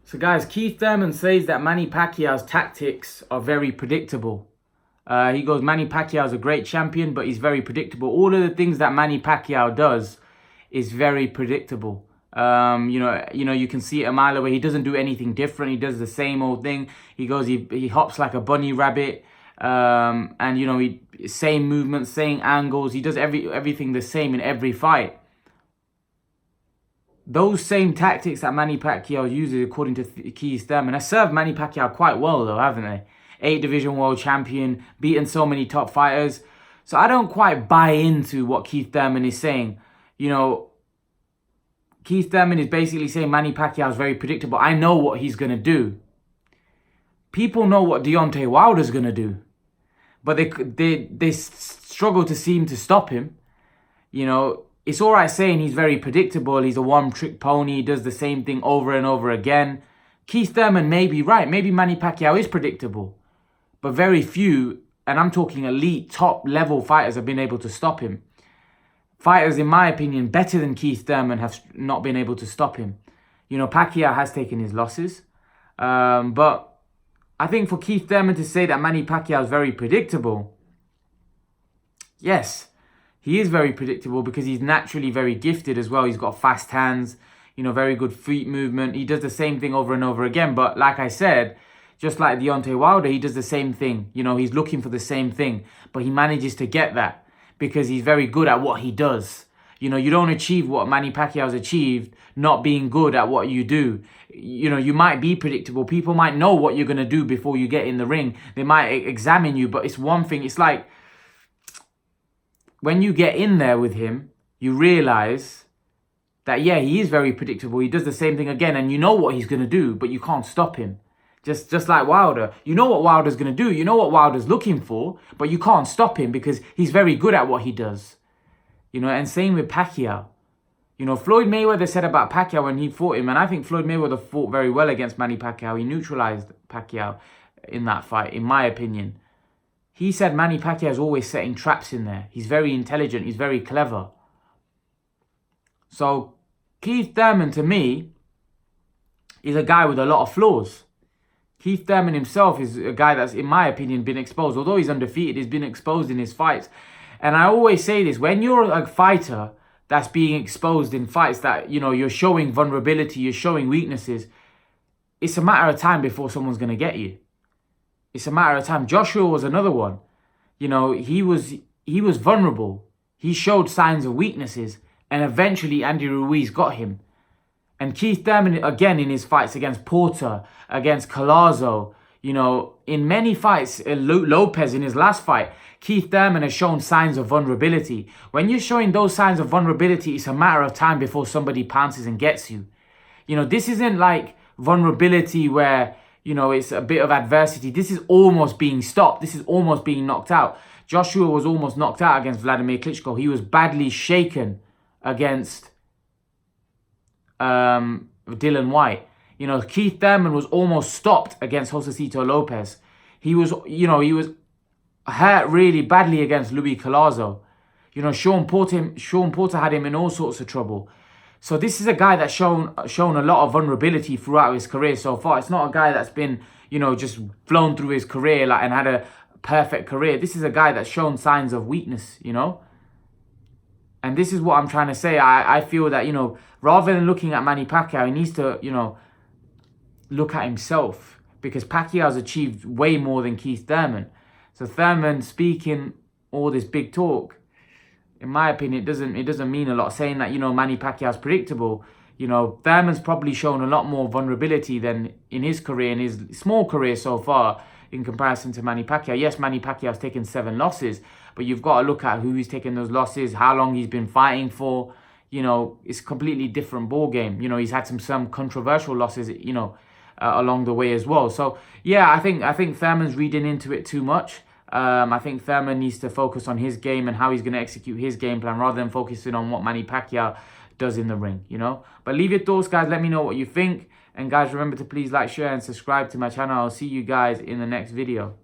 So guys, Keith Thurman says that Manny Pacquiao's tactics are very predictable. He goes, Manny Pacquiao's a great champion, but he's very predictable. All of the things that Manny Pacquiao does is very predictable. You can see it a mile away. He doesn't do anything different. He does the same old thing. He goes, he hops like a bunny rabbit. Same movements, same angles. He does everything the same in every fight. Those same tactics that Manny Pacquiao uses, according to Keith Thurman, have served Manny Pacquiao quite well, though, haven't they? 8-division world champion, beaten so many top fighters. So I don't quite buy into what Keith Thurman is saying. Keith Thurman is basically saying Manny Pacquiao is very predictable. I know what he's going to do. People know what Deontay Wilder's going to do. But they struggle to seem to stop him. It's all right saying he's very predictable. He's a one-trick pony. He does the same thing over and over again. Keith Thurman may be right. Maybe Manny Pacquiao is predictable. But very few, and I'm talking elite, top-level fighters have been able to stop him. Fighters, in my opinion, better than Keith Thurman have not been able to stop him. Pacquiao has taken his losses. But I think for Keith Thurman to say that Manny Pacquiao is very predictable, yes, he is very predictable because he's naturally very gifted as well. He's got fast hands, very good feet movement. He does the same thing over and over again. But like I said, just like Deontay Wilder, he does the same thing. He's looking for the same thing, but he manages to get that because he's very good at what he does. You don't achieve what Manny Pacquiao's achieved not being good at what you do. You might be predictable. People might know what you're going to do before you get in the ring. They might examine you, but it's one thing. It's like when you get in there with him, you realize that, yeah, he is very predictable. He does the same thing again, and you know what he's going to do, but you can't stop him. Just like Wilder. You know what Wilder's going to do. You know what Wilder's looking for, but you can't stop him because he's very good at what he does. And same with Pacquiao. Floyd Mayweather said about Pacquiao when he fought him, and I think Floyd Mayweather fought very well against Manny Pacquiao. He neutralized Pacquiao in that fight, in my opinion. He said Manny Pacquiao is always setting traps in there. He's very intelligent. He's very clever. So Keith Thurman, to me, is a guy with a lot of flaws. Keith Thurman himself is a guy that's, in my opinion, been exposed. Although he's undefeated, he's been exposed in his fights. And I always say this, when you're a fighter that's being exposed in fights that, you're showing vulnerability, you're showing weaknesses, it's a matter of time before someone's going to get you. It's a matter of time. Joshua was another one. He was vulnerable. He showed signs of weaknesses. And eventually Andy Ruiz got him. And Keith Thurman, again, in his fights against Porter, against Collazo, in many fights, Lopez in his last fight, Keith Thurman has shown signs of vulnerability. When you're showing those signs of vulnerability, it's a matter of time before somebody pounces and gets you. This isn't like vulnerability where, it's a bit of adversity. This is almost being stopped. This is almost being knocked out. Joshua was almost knocked out against Vladimir Klitschko. He was badly shaken against Dylan White. Keith Thurman was almost stopped against Josecito Lopez. He was hurt really badly against Luis Collazo. Sean Porter had him in all sorts of trouble. So this is a guy that's shown a lot of vulnerability throughout his career so far. It's not a guy that's been, just flown through his career and had a perfect career. This is a guy that's shown signs of weakness, And this is what I'm trying to say. I feel that, rather than looking at Manny Pacquiao, he needs to, look at himself. Because Pacquiao's achieved way more than Keith Thurman. So Thurman speaking all this big talk, in my opinion, it doesn't mean a lot. Saying that, Manny Pacquiao's predictable. Thurman's probably shown a lot more vulnerability than in his career, in his small career so far, in comparison to Manny Pacquiao. Yes, Manny Pacquiao's taken 7 losses, but you've got to look at who he's taken those losses, how long he's been fighting for. It's a completely different ball game. He's had some controversial losses, along the way as well. So yeah, I think Thurman's reading into it too much. I think Thurman needs to focus on his game and how he's going to execute his game plan rather than focusing on what Manny Pacquiao does in the ring, But leave your thoughts, guys. Let me know what you think. And guys, remember to please like, share and subscribe to my channel. I'll see you guys in the next video.